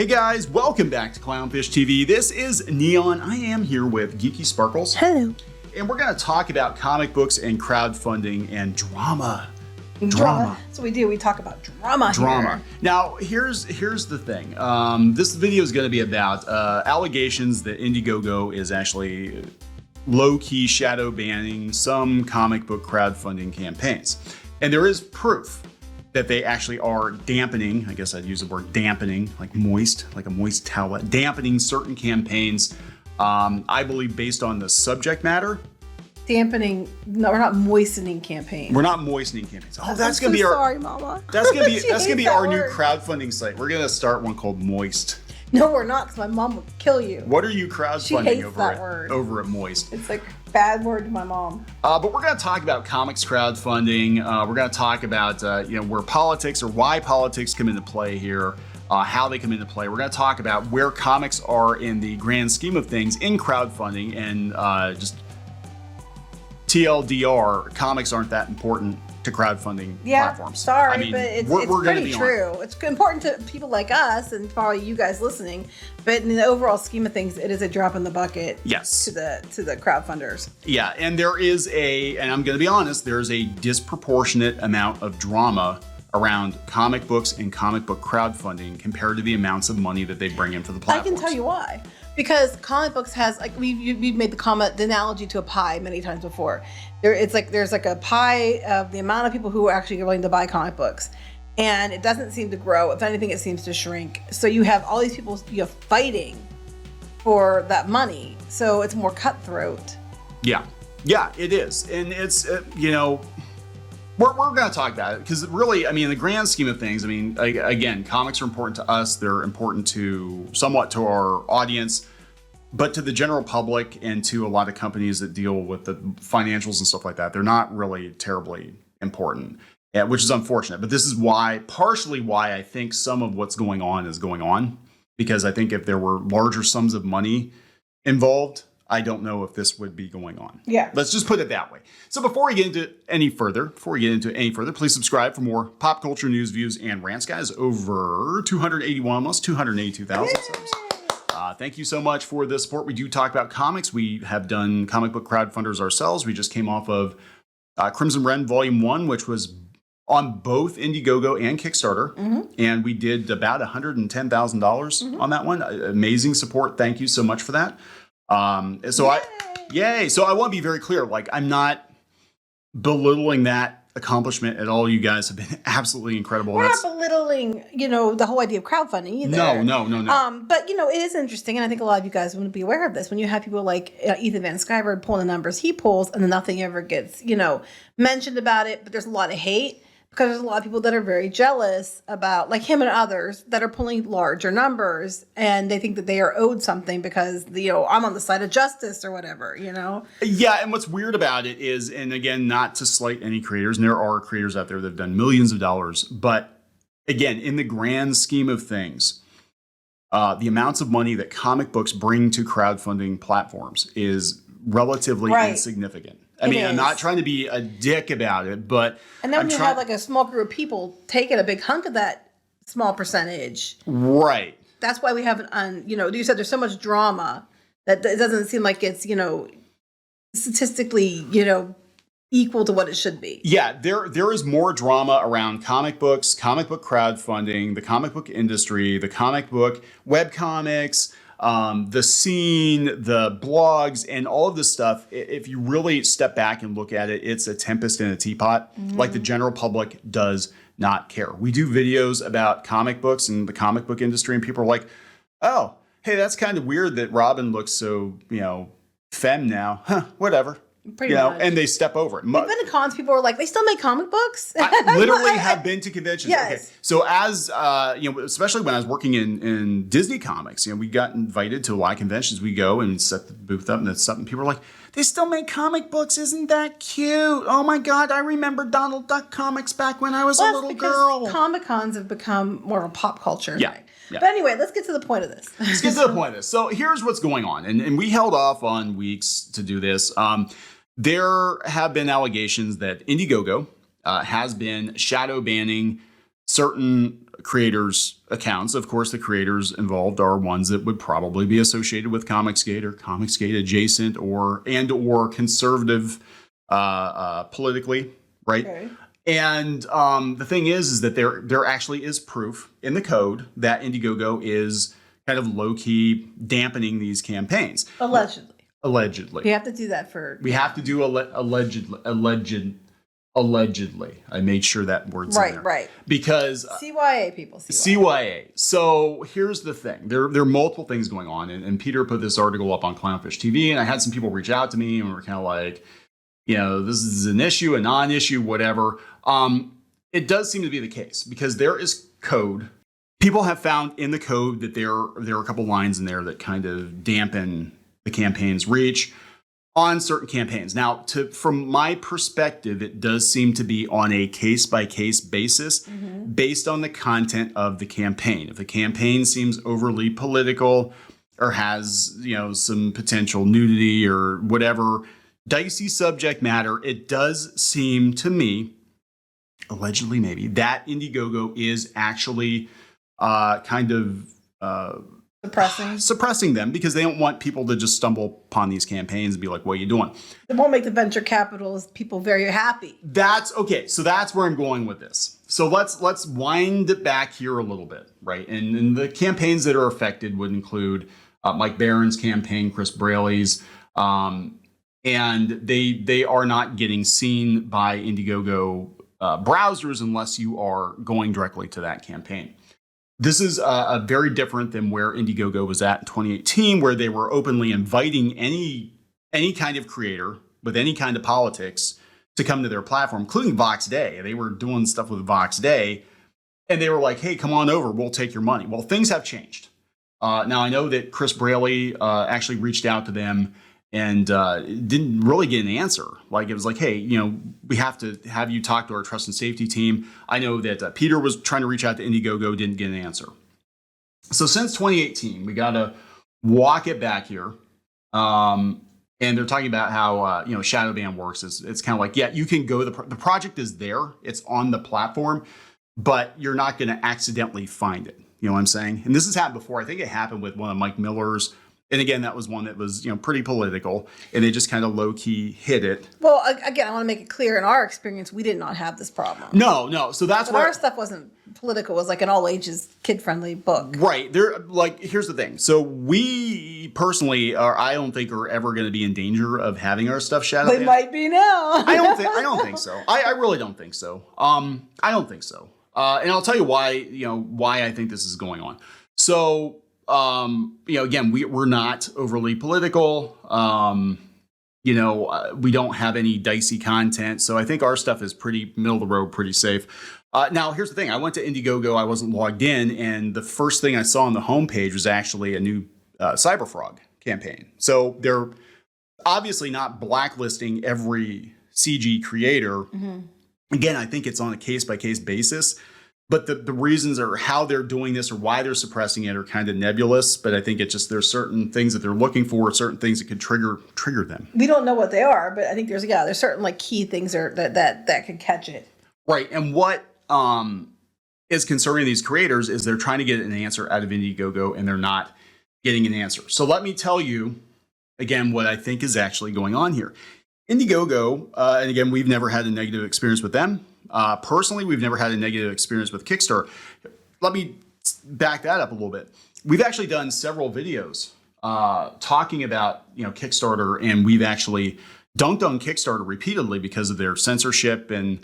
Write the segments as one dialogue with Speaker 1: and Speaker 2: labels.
Speaker 1: guys, welcome back to Clownfish TV. This is Neon. I am here with Geeky Sparkles.
Speaker 2: Hello.
Speaker 1: And we're going to talk about comic books and crowdfunding and drama.
Speaker 2: That's what we do. We talk about drama here.
Speaker 1: Now, here's the thing. This video is going to be about allegations that Indiegogo is actually low-key shadow banning some comic book crowdfunding campaigns. And there is proof that they actually are dampening, I guess I'd use the word dampening, like moist, like a moist towel, dampening certain campaigns, I believe based on the subject matter.
Speaker 2: Dampening, no, we're not moistening campaigns.
Speaker 1: We're not moistening campaigns. Oh, that's
Speaker 2: going
Speaker 1: to be our.
Speaker 2: Sorry, Mama.
Speaker 1: That's gonna be our new
Speaker 2: word.
Speaker 1: crowdfunding site. We're gonna start one called Moist.
Speaker 2: No, we're not, because my mom will kill you.
Speaker 1: What are you
Speaker 2: She
Speaker 1: crowdfunding
Speaker 2: hates
Speaker 1: over
Speaker 2: that
Speaker 1: at,
Speaker 2: word.
Speaker 1: over at Moist?
Speaker 2: It's like a bad word to my mom.
Speaker 1: But we're gonna talk about comics crowdfunding. We're gonna talk about where politics or why politics come into play here. How they come into play. We're going to talk about where comics are in the grand scheme of things in crowdfunding, and just TLDR, comics aren't that important to crowdfunding platforms.
Speaker 2: Sorry,
Speaker 1: I mean,
Speaker 2: but it's
Speaker 1: we're
Speaker 2: pretty true. It's important to people like us and probably you guys listening, but in the overall scheme of things, it is a drop in the bucket.
Speaker 1: Yes.
Speaker 2: To the crowdfunders.
Speaker 1: Yeah, and there is and I'm going to be honest, there's a disproportionate amount of drama around comic books and comic book crowdfunding compared to the amounts of money that they bring in for the platforms.
Speaker 2: I can tell you why. Because comic books has, like, we've made the analogy to a pie many times before. There's like a pie of the amount of people who are actually willing to buy comic books, and it doesn't seem to grow. If anything, it seems to shrink. So you have all these people fighting for that money. So it's more cutthroat.
Speaker 1: Yeah, it is, and it's We're going to talk about it because really, I mean, in the grand scheme of things, I mean, again, comics are important to us. They're important somewhat to our audience, but to the general public and to a lot of companies that deal with the financials and stuff like that, they're not really terribly important, which is unfortunate. But this is partially why I think some of what's going on is going on, because I think if there were larger sums of money involved, I don't know if this would be going on.
Speaker 2: Yeah.
Speaker 1: Let's just put it that way. So before we get into any further, please subscribe for more pop culture news, views, and rants, guys. Over 281, almost 282,000 subs. Thank you so much for the support. We do talk about comics. We have done comic book crowdfunders ourselves. We just came off of Crimson Ren Volume 1, which was on both Indiegogo and Kickstarter. Mm-hmm. And we did about $110,000 on that one. Amazing support. Thank you so much for that. So I want to be very clear. Like, I'm not belittling that accomplishment at all. You guys have been absolutely incredible.
Speaker 2: We're not belittling, the whole idea of crowdfunding either.
Speaker 1: No.
Speaker 2: But it is interesting, and I think a lot of you guys wouldn't be aware of this. When you have people like Ethan Van Sciver pulling the numbers he pulls, and then nothing ever gets, mentioned about it, but there's a lot of hate. Because there's a lot of people that are very jealous about, like him and others, that are pulling larger numbers, and they think that they are owed something because, I'm on the side of justice or whatever,
Speaker 1: Yeah, and what's weird about it is, and again, not to slight any creators, and there are creators out there that have done millions of dollars, but again, in the grand scheme of things, the amounts of money that comic books bring to crowdfunding platforms is relatively insignificant. I'm not trying to be a dick about it, but
Speaker 2: and then when you have like a small group of people taking a big hunk of that small percentage,
Speaker 1: right?
Speaker 2: That's why we have you said there's so much drama that it doesn't seem like it's statistically equal to what it should be.
Speaker 1: Yeah, there is more drama around comic books, comic book crowdfunding, the comic book industry, the comic book webcomics. The scene, the blogs, and all of this stuff, if you really step back and look at it, it's a tempest in a teapot. Mm-hmm. Like, the general public does not care. We do videos about comic books and the comic book industry, and people are like, oh, hey, that's kind of weird that Robin looks so, femme now. Huh, whatever.
Speaker 2: Pretty much.
Speaker 1: And they step over it.
Speaker 2: We've been to cons, people are like, they still make comic books?
Speaker 1: I literally have been to conventions.
Speaker 2: Yes.
Speaker 1: Okay. So as, especially when I was working in Disney Comics, we got invited to a lot of conventions. We go and set the booth up and stuff, and people are like, they still make comic books. Isn't that cute? Oh my God, I remember Donald Duck comics back when I was a little girl.
Speaker 2: Comic-Cons have become more of a pop culture thing.
Speaker 1: Yeah.
Speaker 2: But anyway, let's get to the point of this.
Speaker 1: So here's what's going on. And we held off on weeks to do this. There have been allegations that Indiegogo has been shadow banning certain creators' accounts. Of course, the creators involved are ones that would probably be associated with Comicsgate or Comicsgate adjacent or conservative politically, right?
Speaker 2: Okay.
Speaker 1: And the thing is that there actually is proof in the code that Indiegogo is kind of low-key dampening these campaigns. Allegedly.
Speaker 2: We have to do that for...
Speaker 1: We have to do allegedly. I made sure that word's in there.
Speaker 2: Right.
Speaker 1: Because...
Speaker 2: CYA, people.
Speaker 1: CYA. So here's the thing. There are multiple things going on. And Peter put this article up on Clownfish TV, and I had some people reach out to me and were kind of like, this is an issue, a non-issue, whatever. It does seem to be the case because there is code. People have found in the code that there are a couple lines in there that kind of dampen the campaign's reach on certain campaigns. Now, from my perspective, it does seem to be on a case-by-case basis based on the content of the campaign. If the campaign seems overly political or has, some potential nudity or whatever, dicey subject matter, it does seem to me, allegedly maybe, that Indiegogo is actually suppressing them because they don't want people to just stumble upon these campaigns and be like, what are you doing?
Speaker 2: It won't make the venture capitalist people very happy.
Speaker 1: That's okay. So that's where I'm going with this. So let's wind it back here a little bit, right? And the campaigns that are affected would include Mike Barron's campaign, Chris Braley's, and they are not getting seen by Indiegogo browsers unless you are going directly to that campaign. This is very different than where Indiegogo was at in 2018, where they were openly inviting any kind of creator with any kind of politics to come to their platform, including Vox Day. They were doing stuff with Vox Day, and they were like, hey, come on over, we'll take your money. Well, things have changed. Now, I know that Chris Braley actually reached out to them and didn't really get an answer. Like, it was like, hey, we have to have you talk to our trust and safety team. I know that Peter was trying to reach out to Indiegogo, didn't get an answer. So since 2018, we got to walk it back here. And they're talking about how, shadow ban works. It's kind of like, yeah, you can go, the project is there. It's on the platform, but you're not going to accidentally find it. You know what I'm saying? And this has happened before. I think it happened with one of Mike Miller's. And again, that was one that was, pretty political, and they just kind of low-key hit it.
Speaker 2: Well, again, I want to make it clear, in our experience, we did not have this problem.
Speaker 1: No. So that's why
Speaker 2: our stuff wasn't political. It was like an all-ages, kid-friendly book.
Speaker 1: Right. Here's the thing. So we personally I don't think are ever going to be in danger of having our stuff shadow banned.
Speaker 2: They might be now.
Speaker 1: I don't think so. I really don't think so. I don't think so. And I'll tell you why, why I think this is going on. So, again, we're not overly political. We don't have any dicey content. So I think our stuff is pretty middle of the road, pretty safe. Now, here's the thing. I went to Indiegogo. I wasn't logged in. And the first thing I saw on the homepage was actually a new Cyberfrog campaign. So they're obviously not blacklisting every CG creator. Mm-hmm. Again, I think it's on a case-by-case basis. But the reasons or how they're doing this or why they're suppressing it are kind of nebulous. But I think it's just there's certain things that they're looking for, certain things that could trigger them.
Speaker 2: We don't know what they are, but I think there's certain key things that could catch it.
Speaker 1: Right. And what is concerning these creators is they're trying to get an answer out of Indiegogo and they're not getting an answer. So let me tell you, again, what I think is actually going on here. Indiegogo, and again, we've never had a negative experience with them. Personally, we've never had a negative experience with Kickstarter. Let me back that up a little bit. We've actually done several videos talking about Kickstarter, and we've actually dunked on Kickstarter repeatedly because of their censorship and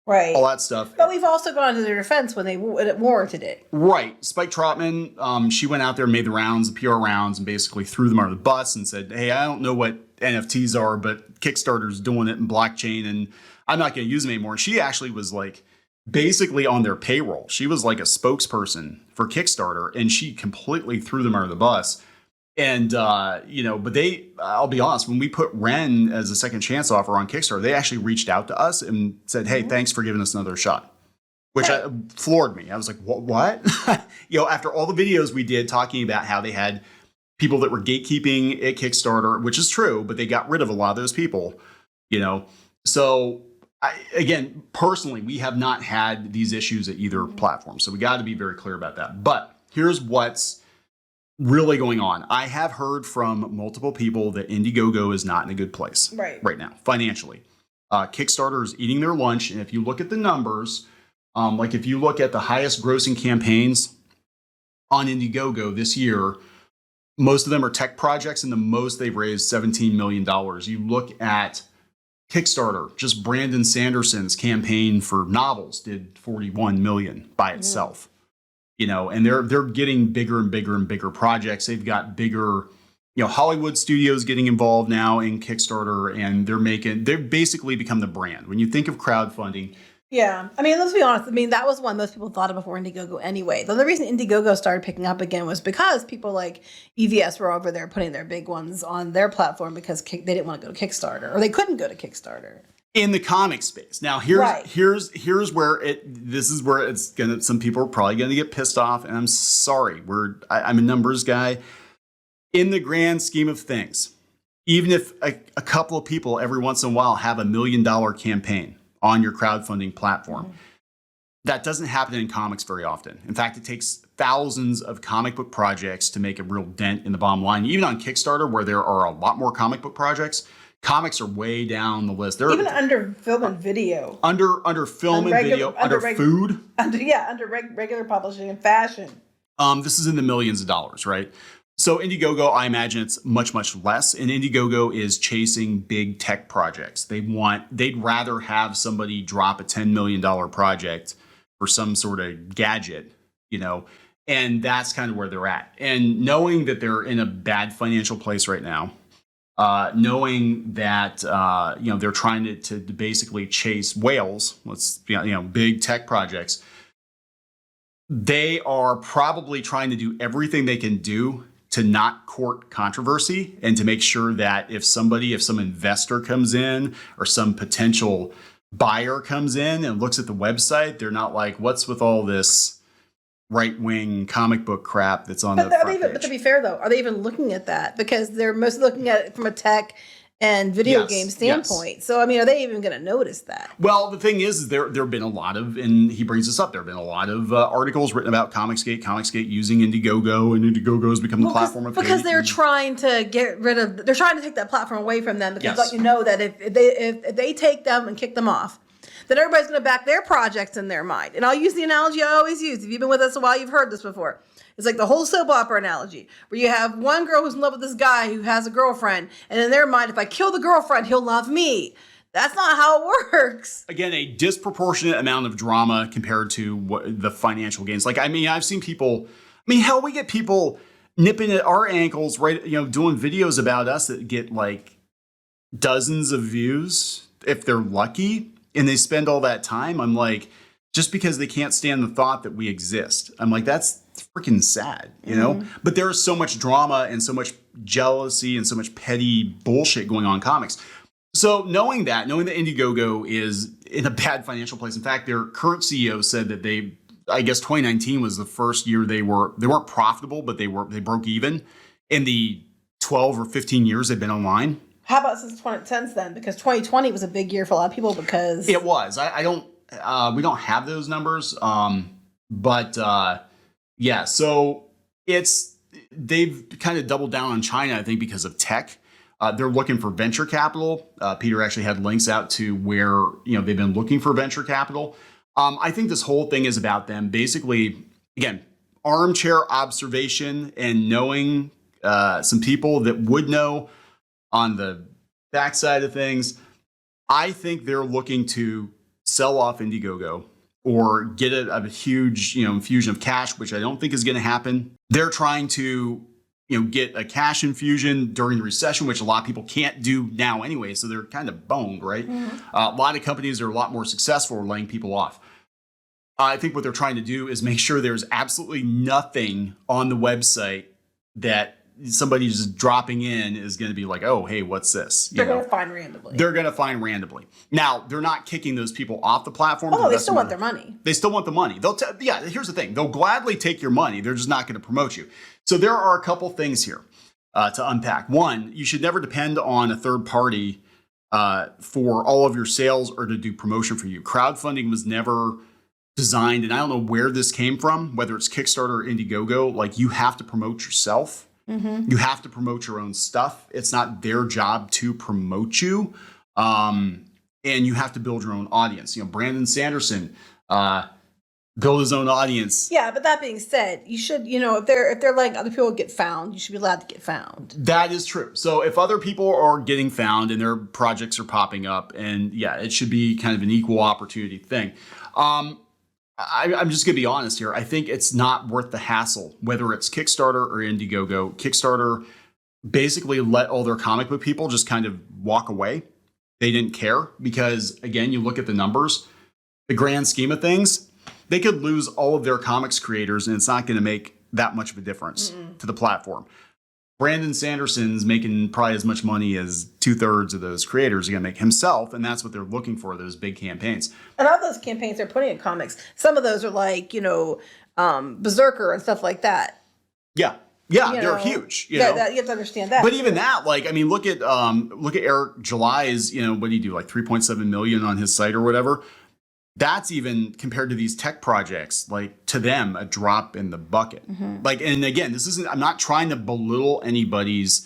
Speaker 1: all that stuff.
Speaker 2: But we've also gone to their defense when it warranted it.
Speaker 1: Right. Spike Trotman, she went out there, made the rounds, the PR rounds, and basically threw them under the bus and said, hey, I don't know what NFTs are, but Kickstarter's doing it in blockchain, and I'm not going to use them anymore. And she actually was basically on their payroll. She was like a spokesperson for Kickstarter, and she completely threw them under the bus. And, but I'll be honest, when we put Ren as a second chance offer on Kickstarter, they actually reached out to us and said, hey, thanks for giving us another shot, which floored me. I was like, what? After all the videos we did talking about how they had people that were gatekeeping at Kickstarter, which is true, but they got rid of a lot of those people, So again, personally, we have not had these issues at either platform. So we got to be very clear about that. But here's what's really going on. I have heard from multiple people that Indiegogo is not in a good place right now, financially. Kickstarter is eating their lunch. And if you look at the numbers, like if you look at the highest grossing campaigns on Indiegogo this year, most of them are tech projects, and the most they've raised $17 million. You look at Kickstarter, just Brandon Sanderson's campaign for novels did 41 million by itself. You know, and they're getting bigger and bigger and bigger projects. They've got bigger, Hollywood studios getting involved now in Kickstarter, and they've basically become the brand. When you think of crowdfunding.
Speaker 2: Yeah. I mean, let's be honest. I mean, that was one most people thought of before Indiegogo anyway. The only reason Indiegogo started picking up again was because people like EVS were over there putting their big ones on their platform because they didn't want to go to Kickstarter, or they couldn't go to Kickstarter. In the comic space. Now, here's where this is where it's gonna. Some people are probably gonna get pissed off, and I'm sorry. I'm a numbers guy. In the grand scheme of things, even if a couple of people every once in a while have $1 million campaign on your crowdfunding platform, that doesn't happen in comics very often. In fact, it takes thousands of comic book projects to make a real dent in the bottom line. Even on Kickstarter, where there are a lot more comic book projects, comics are way down the list. They're even under film and video,
Speaker 1: under film and video, under food,
Speaker 2: under regular publishing and fashion.
Speaker 1: This is in the millions of dollars, right? So Indiegogo, I imagine it's much, much less. And Indiegogo is chasing big tech projects. They'd rather have somebody drop a $10 million project for some sort of gadget, and that's kind of where they're at. And knowing that they're in a bad financial place right now, knowing that they're trying to basically chase whales, big tech projects, they are probably trying to do everything they can do to not court controversy and to make sure that if some investor comes in or some potential buyer comes in and looks at the website, they're not like, what's with all this right-wing comic book crap that's on the front page.
Speaker 2: But to be fair, though, are they even looking at that? Because they're mostly looking at it from a tech and video game standpoint. Yes. So, I mean, are they even going to notice that?
Speaker 1: Well, the thing is there have been a lot of, and he brings this up, there have been a lot of articles written about Comicsgate using Indiegogo, and Indiegogo has become the platform of
Speaker 2: because they're trying to they're trying to take that platform away from them, because let you know that if they take them and kick them off, then everybody's going to back their projects in their mind. And I'll use the analogy I always use. If you've been with us a while, you've heard this before. It's like the whole soap opera analogy, where you have one girl who's in love with this guy who has a girlfriend, and in their mind, if I kill the girlfriend, he'll love me. That's not how it works.
Speaker 1: Again, a disproportionate amount of drama compared to the financial gains. Like, I mean, I've seen people, hell, we get people nipping at our ankles, right? Doing videos about us that get like dozens of views if they're lucky, and they spend all that time. I'm like, just because they can't stand the thought that we exist. I'm like, that's freaking sad, But there is so much drama and so much jealousy and so much petty bullshit going on in comics. So knowing that Indiegogo is in a bad financial place. In fact, their current CEO said that I guess 2019 was the first year they weren't profitable, but they broke even in the 12 or 15 years they've been online. How about
Speaker 2: since then? Because 2020 was a big year for a lot of people because
Speaker 1: it was. We don't have those numbers. Yeah, so they've kind of doubled down on China, I think, because of tech. They're looking for venture capital. Peter actually had links out to where, they've been looking for venture capital. I think this whole thing is about them basically, again, armchair observation and knowing some people that would know on the backside of things. I think they're looking to sell off Indiegogo or get a huge, infusion of cash, which I don't think is going to happen. They're trying to, get a cash infusion during the recession, which a lot of people can't do now anyway. So they're kind of boned, right? Mm-hmm. A lot of companies are a lot more successful at laying people off. I think what they're trying to do is make sure there's absolutely nothing on the website that somebody just dropping in is going to be like, oh, hey, what's this?
Speaker 2: They're going to find randomly.
Speaker 1: They're going to find randomly. Now, they're not kicking those people off the platform.
Speaker 2: Oh, they still want their money.
Speaker 1: They still want the money. Here's the thing. They'll gladly take your money. They're just not going to promote you. So there are a couple things here to unpack. One, you should never depend on a third party for all of your sales or to do promotion for you. Crowdfunding was never designed, and I don't know where this came from, whether it's Kickstarter or Indiegogo. Like, you have to promote yourself. You have to promote your own stuff. It's not their job to promote you. And you have to build your own audience. You know, Brandon Sanderson build his own audience.
Speaker 2: Yeah, but that being said, you should, you know, if they're letting other people get found, you should be allowed to get found.
Speaker 1: That is true. So if other people are getting found and their projects are popping up, and yeah, it should be kind of an equal opportunity thing. I'm just going to be honest here. I think it's not worth the hassle, whether it's Kickstarter or Indiegogo. Kickstarter basically let all their comic book people just kind of walk away. They didn't care because, again, you look at the numbers, the grand scheme of things, they could lose all of their comics creators and it's not going to make that much of a difference to the platform. Brandon Sanderson's making probably as much money as 2/3 of those creators are going to make himself, and that's what they're looking for, those big campaigns.
Speaker 2: And all those campaigns are putting in comics. Some of those are like, you know, Berserker and stuff like that.
Speaker 1: Yeah, they're huge. You know?
Speaker 2: You have to understand that.
Speaker 1: But even that, like, I mean, look at Eric July's, you know, what did he do, like 3.7 million on his site or whatever. That's even compared to these tech projects, like, to them, a drop in the bucket. Like, and again, I'm not trying to belittle anybody's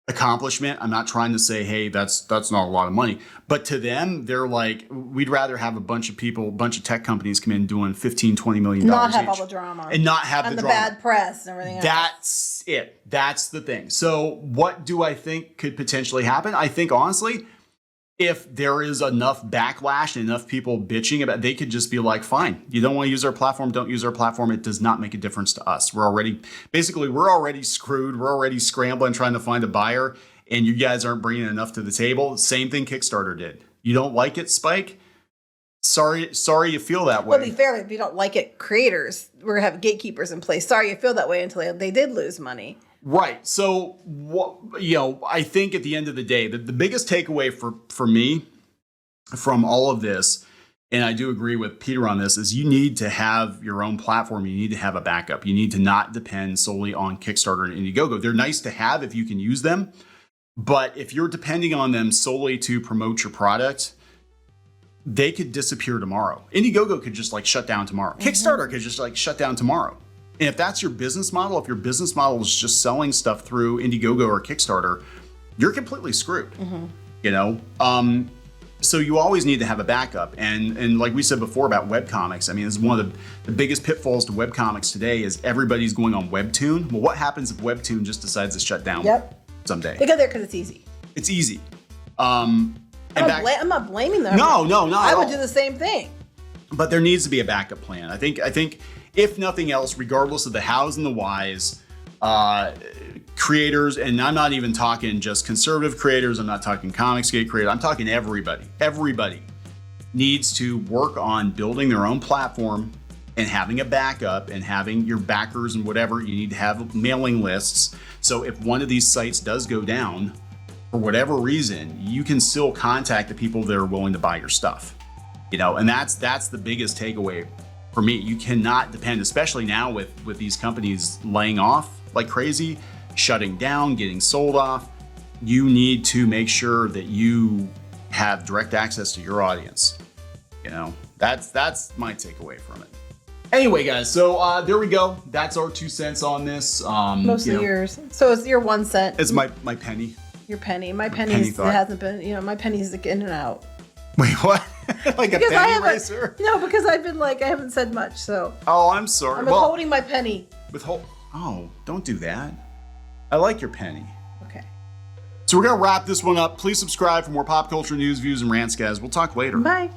Speaker 1: accomplishment. I'm not trying to say, hey, that's not a lot of money. But to them, they're like, we'd rather have a bunch of people, a bunch of tech companies come in doing $15, $20 million
Speaker 2: not have
Speaker 1: each,
Speaker 2: all the drama.
Speaker 1: and not have
Speaker 2: and
Speaker 1: the
Speaker 2: the
Speaker 1: drama.
Speaker 2: bad press and everything else.
Speaker 1: That's it. That's the thing. So what do I think could potentially happen? I think, honestly, if there is enough backlash and enough people bitching about it, they could just be like, fine, you don't want to use our platform, don't use our platform. It does not make a difference to us. We're already screwed. We're already scrambling, trying to find a buyer, and you guys aren't bringing enough to the table. Same thing Kickstarter did. You don't like it, Spike? Sorry you feel that way.
Speaker 2: Well, to be fair, if you don't like it, creators, we're going to have gatekeepers in place. Sorry you feel that way until they did lose money.
Speaker 1: Right. So, I think at the end of the day, the biggest takeaway for me from all of this, and I do agree with Peter on this, is you need to have your own platform. You need to have a backup. You need to not depend solely on Kickstarter and Indiegogo. They're nice to have if you can use them. But if you're depending on them solely to promote your product, they could disappear tomorrow. Indiegogo could just shut down tomorrow. Kickstarter could just shut down tomorrow. And if that's your business model, if your business model is just selling stuff through Indiegogo or Kickstarter, you're completely screwed. You know? So you always need to have a backup. And like we said before about webcomics, I mean, it's one of the biggest pitfalls to webcomics today is everybody's going on Webtoon. Well, what happens if Webtoon just decides to shut down someday?
Speaker 2: Because it's easy.
Speaker 1: It's easy.
Speaker 2: I'm not blaming them.
Speaker 1: No,
Speaker 2: I would do the same thing.
Speaker 1: But there needs to be a backup plan. I think if nothing else, regardless of the hows and the whys, creators, and I'm not even talking just conservative creators, I'm not talking Comicsgate creators, I'm talking everybody. Everybody needs to work on building their own platform and having a backup and having your backers and whatever. You need to have mailing lists. So if one of these sites does go down, for whatever reason, you can still contact the people that are willing to buy your stuff. You know, and that's the biggest takeaway for me. You cannot depend, especially now with these companies laying off like crazy, shutting down, getting sold off. You need to make sure that you have direct access to your audience. You know, that's my takeaway from it. Anyway, guys, so there we go. That's our 2 cents on this.
Speaker 2: Mostly yours. So it's your 1 cent.
Speaker 1: It's my penny.
Speaker 2: Your penny. My pennies hasn't been, my pennies in and out.
Speaker 1: Wait, what? Like because a penny racer?
Speaker 2: No, because I've been I haven't said much, so.
Speaker 1: Oh, I'm sorry.
Speaker 2: I'm withholding my penny.
Speaker 1: Oh, don't do that. I like your penny.
Speaker 2: Okay.
Speaker 1: So we're going to wrap this one up. Please subscribe for more pop culture news, views, and rants, guys. We'll talk later.
Speaker 2: Bye.